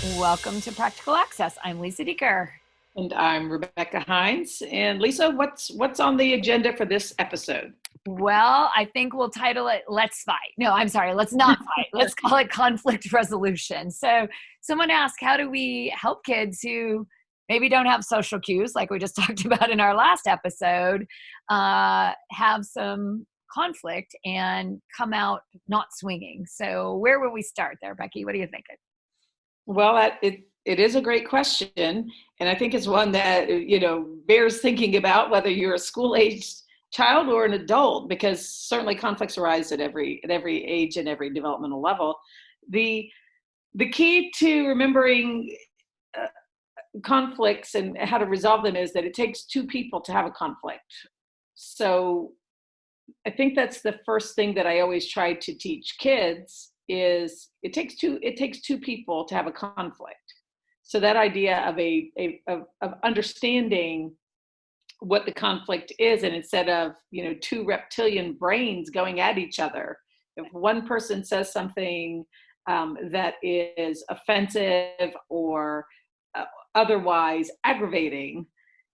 Welcome to Practical Access. I'm Lisa Dieker. And I'm Rebecca Hines. And Lisa, what's on the agenda for this episode? Well, I think we'll title it Let's Fight. No, I'm sorry, let's not fight. Let's call it conflict resolution. So someone asked, how do we help kids who maybe don't have social cues, like we just talked about in our last episode, have some conflict and come out not swinging? So where will we start there, Becky? What do you think? Well, it is a great question, and I think it's one that bears thinking about whether you're a school-aged child or an adult, because certainly conflicts arise at every age and every developmental level. The key to remembering conflicts and how to resolve them is that it takes two people to have a conflict. So I think that's the first thing that I always try to teach kids is it takes two people to have a conflict. So that idea of understanding what the conflict is, and instead of two reptilian brains going at each other, if one person says something that is offensive or otherwise aggravating,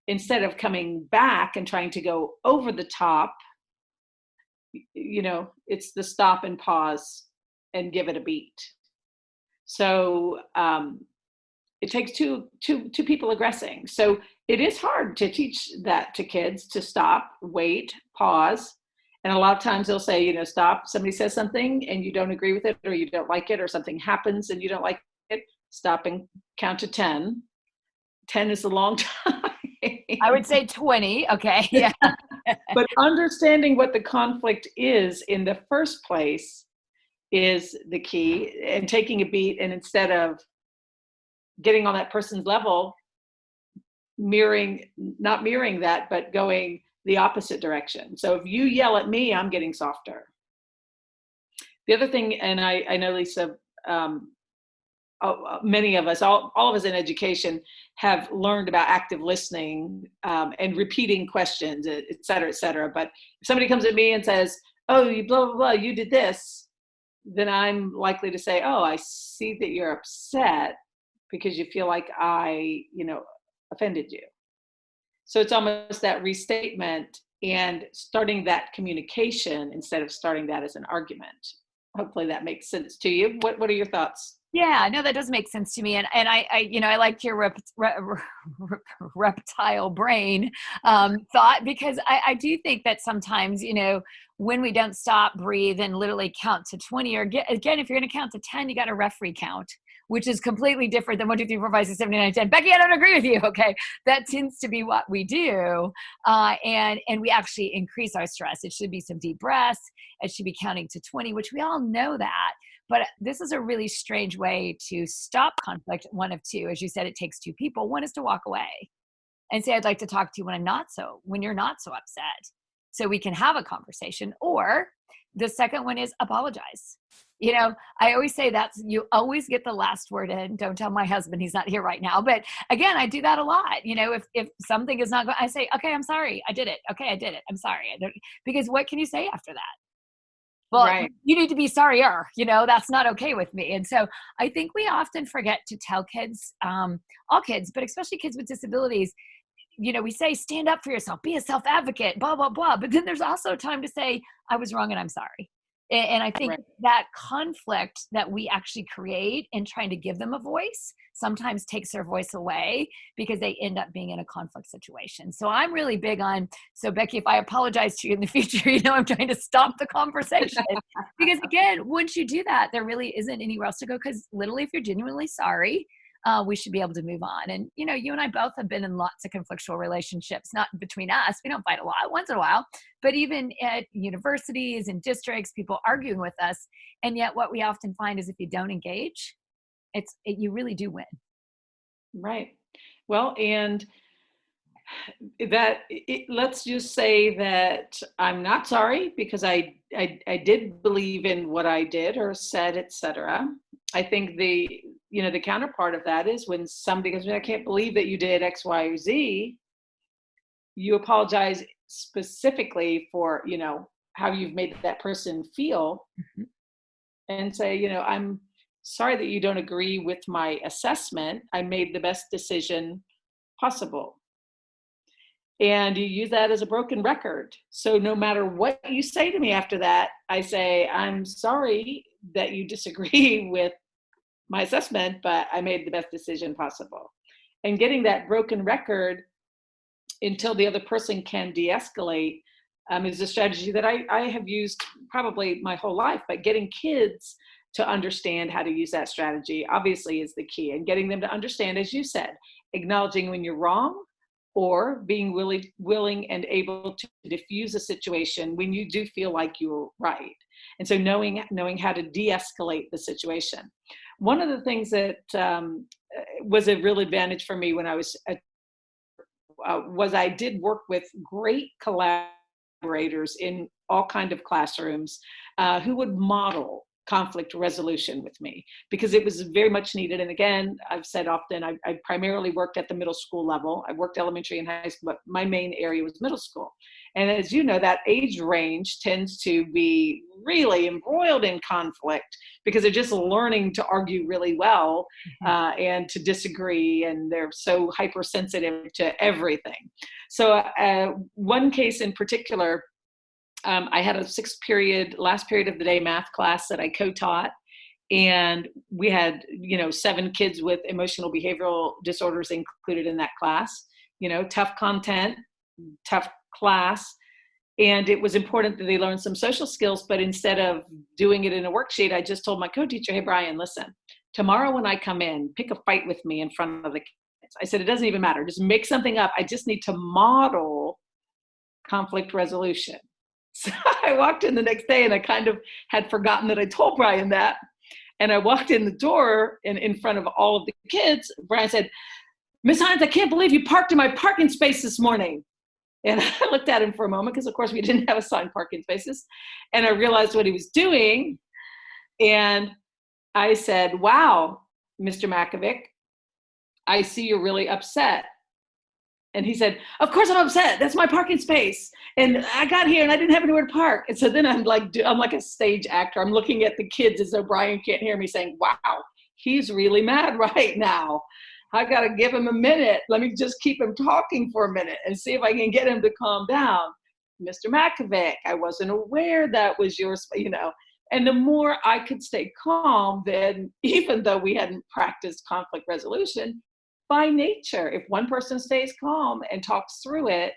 instead of coming back and trying to go over the top, it's the stop and pause and give it a beat. So it takes two people aggressing. So it is hard to teach that to kids, to stop, wait, pause. And a lot of times they'll say, stop. Somebody says something and you don't agree with it, or you don't like it, or something happens and you don't like it. Stop and count to 10. 10 is a long time. I would say 20. Okay. Yeah. But understanding what the conflict is in the first place is the key, and taking a beat, and instead of getting on that person's level, not mirroring that, but going the opposite direction. So if you yell at me, I'm getting softer. The other thing, and I know, Lisa, many of us, all of us in education, have learned about active listening and repeating questions, et cetera, et cetera. But if somebody comes at me and says, oh, you blah, blah, blah, you did this, then I'm likely to say, oh, I see that you're upset because you feel like I, offended you. So it's almost that restatement and starting that communication instead of starting that as an argument. Hopefully that makes sense to you. What are your thoughts? Yeah, no, that does make sense to me. And I like your reptile brain thought, because I do think that sometimes, when we don't stop, breathe, and literally count to 20, or again, if you're going to count to 10, you got a referee count, which is completely different than 1, 2, 3, 4, 5, 6, 7, 8, 9, 10. Becky, I don't agree with you. Okay. That tends to be what we do. And we actually increase our stress. It should be some deep breaths. It should be counting to 20, which we all know that. But this is a really strange way to stop conflict. One of two, as you said, it takes two people. One is to walk away and say, I'd like to talk to you when you're not so upset, so we can have a conversation. Or the second one is apologize. I always say you always get the last word in. Don't tell my husband, he's not here right now. But again, I do that a lot. If something is not going, I say, okay, I'm sorry. I did it. Okay, I did it. I'm sorry. Because what can you say after that? Well, right. You need to be sorrier, that's not okay with me. And so I think we often forget to tell kids, all kids, but especially kids with disabilities, we say, stand up for yourself, be a self-advocate, blah, blah, blah. But then there's also time to say, I was wrong and I'm sorry. And I think that conflict that we actually create in trying to give them a voice sometimes takes their voice away, because they end up being in a conflict situation. So I'm really big on, so Becky, if I apologize to you in the future, I'm trying to stop the conversation. Because again, once you do that, there really isn't anywhere else to go. Because literally, if you're genuinely sorry, we should be able to move on. And, you and I both have been in lots of conflictual relationships, not between us. We don't fight a lot, once in a while, but even at universities and districts, people arguing with us. And yet what we often find is if you don't engage, you really do win. Right. Well, and let's just say that I'm not sorry because I did believe in what I did or said, etc. I think the counterpart of that is when somebody goes, I can't believe that you did X, Y, or Z. You apologize specifically for, how you've made that person feel, and say, I'm sorry that you don't agree with my assessment. I made the best decision possible. And you use that as a broken record. So no matter what you say to me after that, I say, I'm sorry that you disagree with my assessment, but I made the best decision possible. And getting that broken record until the other person can de-escalate is a strategy that I have used probably my whole life, but getting kids to understand how to use that strategy obviously is the key, and getting them to understand, as you said, acknowledging when you're wrong, or being willing and able to diffuse a situation when you do feel like you're right. And so knowing how to de-escalate the situation. One of the things that was a real advantage for me when I was I did work with great collaborators in all kind of classrooms who would model conflict resolution with me, because it was very much needed. And again, I've said often, I primarily worked at the middle school level. I worked elementary and high school, but my main area was middle school. And as you know, that age range tends to be really embroiled in conflict because they're just learning to argue really well and to disagree. And they're so hypersensitive to everything. So one case in particular, I had a last period of the day math class that I co-taught, and we had, 7 kids with emotional behavioral disorders included in that class, tough content, tough class. And it was important that they learn some social skills, but instead of doing it in a worksheet, I just told my co-teacher, hey, Brian, listen, tomorrow when I come in, pick a fight with me in front of the kids. I said, it doesn't even matter. Just make something up. I just need to model conflict resolution. So I walked in the next day and I kind of had forgotten that I told Brian that. And I walked in the door and in front of all of the kids, Brian said, Miss Hines, I can't believe you parked in my parking space this morning. And I looked at him for a moment because of course we didn't have assigned parking spaces. And I realized what he was doing. And I said, wow, Mr. Makovic, I see you're really upset. And he said, of course I'm upset. That's my parking space. And I got here and I didn't have anywhere to park. And so then I'm like a stage actor. I'm looking at the kids as though Brian can't hear me, saying, wow, he's really mad right now. I got to give him a minute. Let me just keep him talking for a minute and see if I can get him to calm down. Mr. Makovic, I wasn't aware that was yours, And the more I could stay calm, then even though we hadn't practiced conflict resolution, by nature, if one person stays calm and talks through it,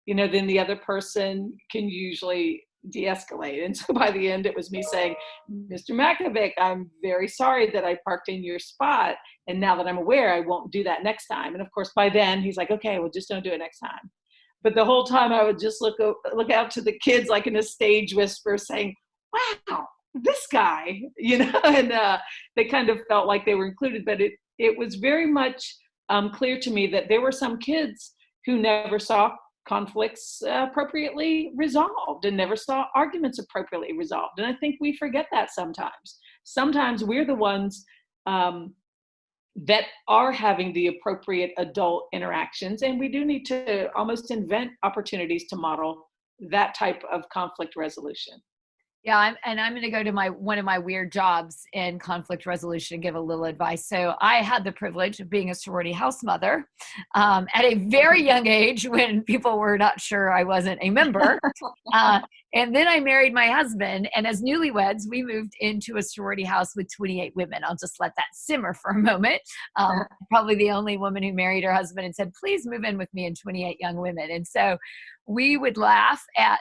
then the other person can usually de-escalate. And so by the end, it was me saying, Mr. Makovic, I'm very sorry that I parked in your spot. And now that I'm aware, I won't do that next time. And of course, by then he's like, okay, well, just don't do it next time. But the whole time I would just look out to the kids like in a stage whisper saying, wow, this guy, and they kind of felt like they were included. But it was very much clear to me that there were some kids who never saw conflicts appropriately resolved and never saw arguments appropriately resolved. And I think we forget that sometimes. Sometimes we're the ones that are having the appropriate adult interactions, and we do need to almost invent opportunities to model that type of conflict resolution. Yeah, I'm going to go to one of my weird jobs in conflict resolution and give a little advice. So I had the privilege of being a sorority house mother at a very young age when people were not sure I wasn't a member. And then I married my husband, and as newlyweds, we moved into a sorority house with 28 women. I'll just let that simmer for a moment. Probably the only woman who married her husband and said, please move in with me and 28 young women. And so we would laugh at,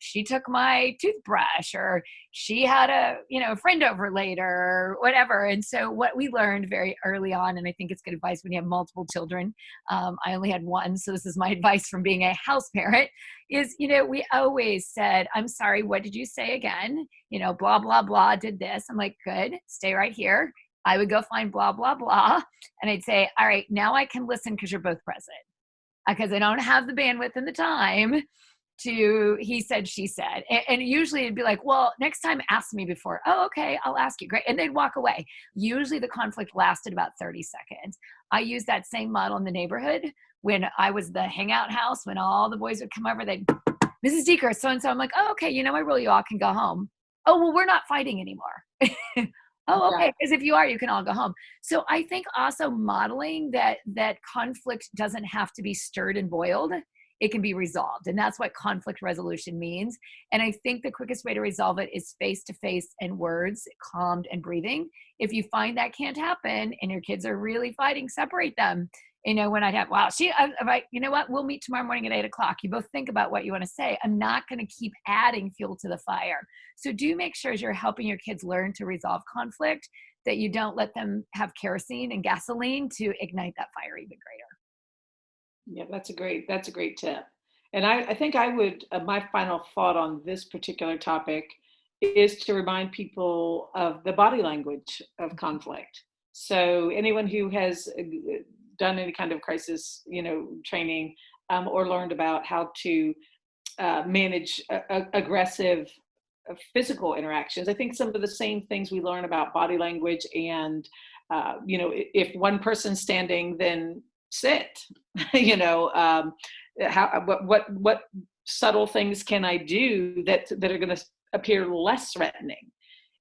she took my toothbrush, or she had a friend over later, or whatever. And so what we learned very early on, and I think it's good advice when you have multiple children, I only had one, so this is my advice from being a house parent, is, we always said, I'm sorry, what did you say again? Blah, blah, blah, did this. I'm like, good, stay right here. I would go find blah, blah, blah. And I'd say, all right, now I can listen because you're both present. Because I don't have the bandwidth and the time to he said, she said. And usually it'd be like, well, next time ask me before. Oh, okay, I'll ask you. Great. And they'd walk away. Usually the conflict lasted about 30 seconds. I used that same model in the neighborhood when I was the hangout house, when all the boys would come over, they'd, Mrs. Dieker, so-and-so. I'm like, oh, okay, I really all can go home. Oh, well, we're not fighting anymore. Oh, Yeah. okay. Because if you are, you can all go home. So I think also modeling that conflict doesn't have to be stirred and boiled. It can be resolved. And that's what conflict resolution means. And I think the quickest way to resolve it is face to face and words, calmed and breathing. If you find that can't happen and your kids are really fighting, separate them. When I have, wow, I'm like, you know what? We'll meet tomorrow morning at 8 o'clock. You both think about what you want to say. I'm not going to keep adding fuel to the fire. So do make sure as you're helping your kids learn to resolve conflict that you don't let them have kerosene and gasoline to ignite that fire even greater. Yeah, that's a great tip. And I think I would, my final thought on this particular topic is to remind people of the body language of conflict. So anyone who has done any kind of crisis, training, or learned about how to manage aggressive physical interactions, I think some of the same things we learn about body language and, if one person's standing, then sit. you know, how what subtle things can I do that are going to appear less threatening?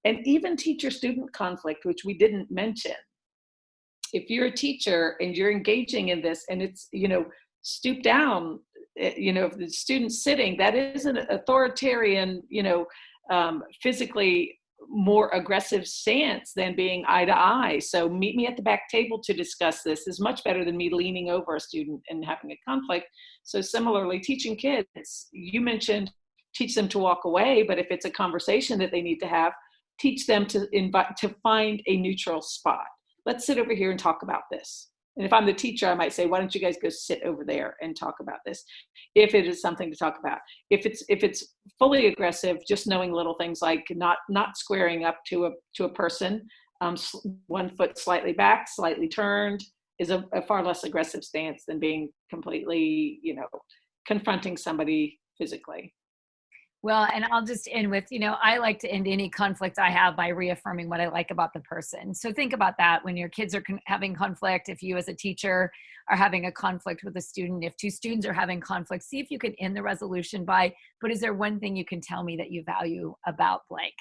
And even teacher-student conflict, which we didn't mention. If you're a teacher and you're engaging in this, and it's stoop down, if the student's sitting, that is an authoritarian, physically more aggressive stance than being eye to eye. So meet me at the back table to discuss this is much better than me leaning over a student and having a conflict. So similarly, teaching kids, you mentioned teach them to walk away, but if it's a conversation that they need to have, teach them to invite to find a neutral spot. Let's sit over here and talk about this. And if I'm the teacher, I might say, why don't you guys go sit over there and talk about this? If it is something to talk about. If it's fully aggressive, just knowing little things like not squaring up to a person, 1 foot slightly back, slightly turned, is a far less aggressive stance than being completely, confronting somebody physically. Well, and I'll just end with, I like to end any conflict I have by reaffirming what I like about the person. So think about that when your kids are having conflict. If you as a teacher are having a conflict with a student, if two students are having conflict, see if you can end the resolution by, but is there one thing you can tell me that you value about blank?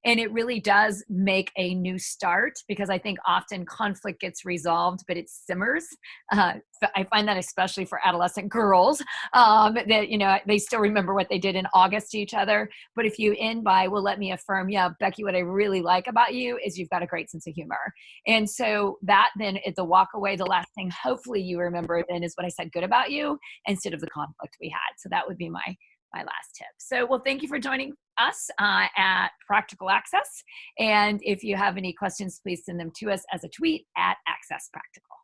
And it really does make a new start, because I think often conflict gets resolved, but it simmers. I find that especially for adolescent girls, that, they still remember what they did in August to each other. But if you end by, well, let me affirm, yeah, Becky, what I really like about you is you've got a great sense of humor. And so that then at the walk away, the last thing hopefully you remember then is what I said good about you instead of the conflict we had. So that would be my last tip. So, well, thank you for joining us at Practical Access. And if you have any questions, please send them to us as a tweet at Access Practical.